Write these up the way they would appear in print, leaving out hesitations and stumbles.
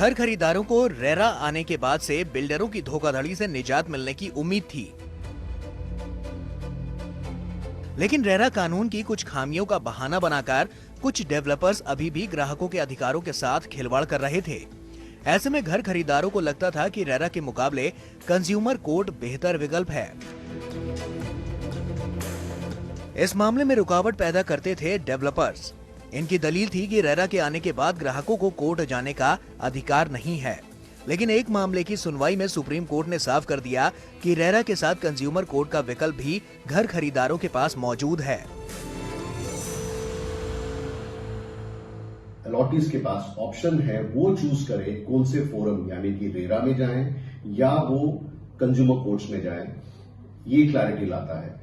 घर खरीदारों को रेरा आने के बाद से बिल्डरों की धोखाधड़ी से निजात मिलने की उम्मीद थी, लेकिन रेरा कानून की कुछ खामियों का बहाना बनाकर कुछ डेवलपर्स अभी भी ग्राहकों के अधिकारों के साथ खिलवाड़ कर रहे थे। ऐसे में घर खरीदारों को लगता था कि रेरा के मुकाबले कंज्यूमर कोर्ट बेहतर विकल्प है। इस मामले में रुकावट पैदा करते थे डेवलपर्स। इनकी दलील थी कि रेरा के आने के बाद ग्राहकों को कोर्ट जाने का अधिकार नहीं है, लेकिन एक मामले की सुनवाई में सुप्रीम कोर्ट ने साफ कर दिया कि रेरा के साथ कंज्यूमर कोर्ट का विकल्प भी घर खरीदारों के पास मौजूद है। अलॉटीज के पास ऑप्शन है, वो चूज करें कौन से फोरम यानी कि रेरा में जाएं या वो कंज्यूमर कोर्ट्स में जाएं। ये क्लैरिटी लाता है।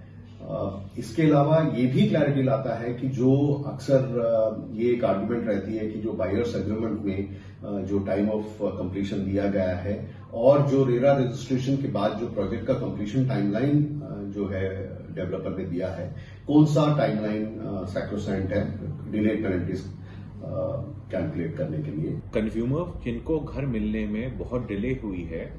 इसके अलावा ये भी क्लैरिटी लाता है कि जो अक्सर ये एक आर्गुमेंट रहती है कि जो बायर्स एग्रीमेंट में जो टाइम ऑफ कंप्लीशन दिया गया है और जो रेरा रजिस्ट्रेशन के बाद जो प्रोजेक्ट का कंप्लीशन टाइमलाइन जो है डेवलपर ने दिया है, कौन सा टाइमलाइन सैक्रोसेंट है डिलेड पेनल्टीज कैलकुलेट करने के लिए। कंज्यूमर जिनको घर मिलने में बहुत डिले हुई है,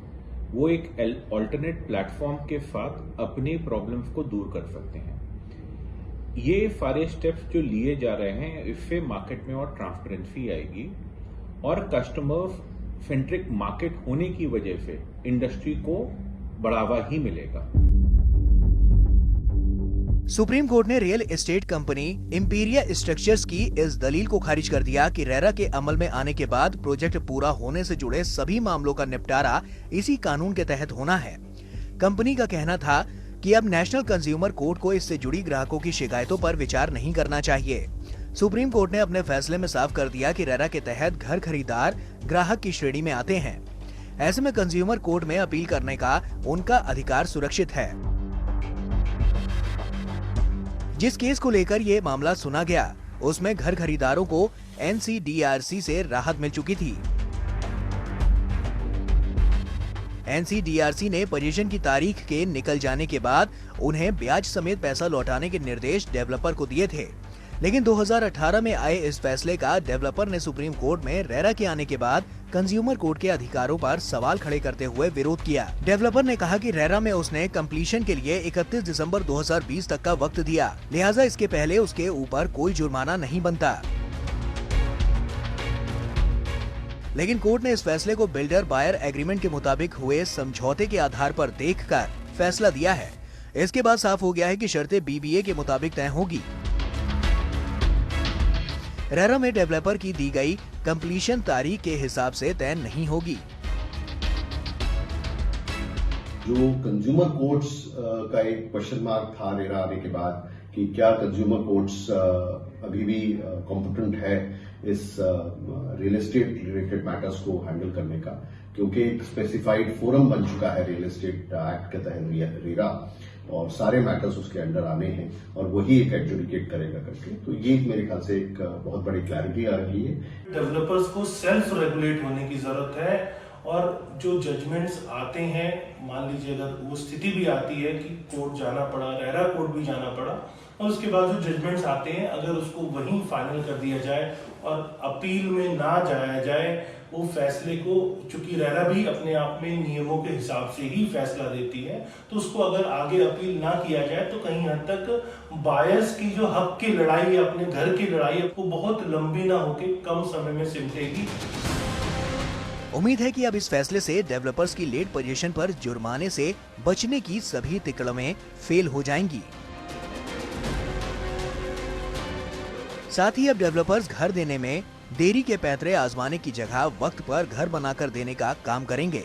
वो एक ऑल्टरनेट प्लेटफॉर्म के साथ अपनी प्रॉब्लम्स को दूर कर सकते हैं। ये सारे स्टेप्स जो लिए जा रहे हैं, इससे मार्केट में और ट्रांसपेरेंसी आएगी और कस्टमर सेंट्रिक मार्केट होने की वजह से इंडस्ट्री को बढ़ावा ही मिलेगा। सुप्रीम कोर्ट ने real estate company Imperia structures की इस दलील को खारिज कर दिया कि रेरा के अमल में आने के बाद प्रोजेक्ट पूरा होने से जुड़े सभी मामलों का निपटारा इसी कानून के तहत होना है। कंपनी का कहना था कि अब नेशनल कंज्यूमर कोर्ट को इससे जुड़ी ग्राहकों की शिकायतों पर विचार नहीं करना चाहिए। सुप्रीम कोर्ट ने अपने फैसले में साफ कर दिया कि रेरा के तहत घर खरीदार ग्राहक की श्रेणी में आते हैं। ऐसे में कंज्यूमर कोर्ट में अपील करने का उनका अधिकार सुरक्षित है। जिस केस को लेकर ये मामला सुना गया, उसमें घर खरीदारों को NCDRC से राहत मिल चुकी थी। NCDRC ने पोजीशन की तारीख के निकल जाने के बाद उन्हें ब्याज समेत पैसा लौटाने के निर्देश डेवलपर को दिए थे, लेकिन 2018 में आए इस फैसले का डेवलपर ने सुप्रीम कोर्ट में रेरा के आने के बाद कंज्यूमर कोर्ट के अधिकारों पर सवाल खड़े करते हुए विरोध किया। डेवलपर ने कहा कि रेरा में उसने कंप्लीशन के लिए 31 दिसंबर 2020 तक का वक्त दिया, लिहाजा इसके पहले उसके ऊपर कोई जुर्माना नहीं बनता। लेकिन कोर्ट ने इस फैसले को बिल्डर बायर एग्रीमेंट के मुताबिक हुए समझौते के आधार पर देखकर फैसला दिया है। इसके बाद साफ हो गया है कि शर्तें BBA के मुताबिक तय होगी। रेरा में डेवलपर की दी गई कंप्लीशन तारीख के हिसाब से तय नहीं होगी। जो कंज्यूमर कोर्ट्स का एक क्वेश्चन मार्क था रेरा आने के बाद कि क्या कंज्यूमर कोर्ट्स अभी भी कॉम्पिटेंट है इस रियल एस्टेट रिलेटेड मैटर्स को हैंडल करने का, क्योंकि एक स्पेसिफाइड फोरम बन चुका है रियल एस्टेट एक्ट के तहत रेरा और सारे मैटर्स उसके अंडर आने हैं और वही एक एडजुडिकेट करेगा करके। तो ये मेरे ख्याल से एक बहुत बड़ी क्लैरिटी आ रही है। डेवलपर्स को सेल्फ रेगुलेट होने की जरूरत है और जो जजमेंट्स आते हैं, मान लीजिए अगर वो स्थिति भी आती है कि कोर्ट जाना पड़ा, रेरा कोर्ट भी जाना पड़ा, और उसके बाद जो जजमेंट्स आते हैं अगर उसको वहीं फाइनल कर दिया जाए और अपील में ना जाया जाए, वो फैसले को, चूंकि रेरा भी अपने आप में नियमों के हिसाब से ही फैसला देती है, तो उसको अगर आगे अपील ना किया जाए तो कहीं हद तक बायर्स की जो हक की लड़ाई है, अपने घर की लड़ाई है, वो बहुत लंबी ना होके कम समय में सिमटेगी। उम्मीद है कि अब इस फैसले से डेवलपर्स की लेट पोजीशन पर जुर्माने से बचने की सभी तिकड़में फेल हो जाएंगी। साथ ही अब डेवलपर्स घर देने में देरी के पैंतरे आजमाने की जगह वक्त पर घर बनाकर देने का काम करेंगे।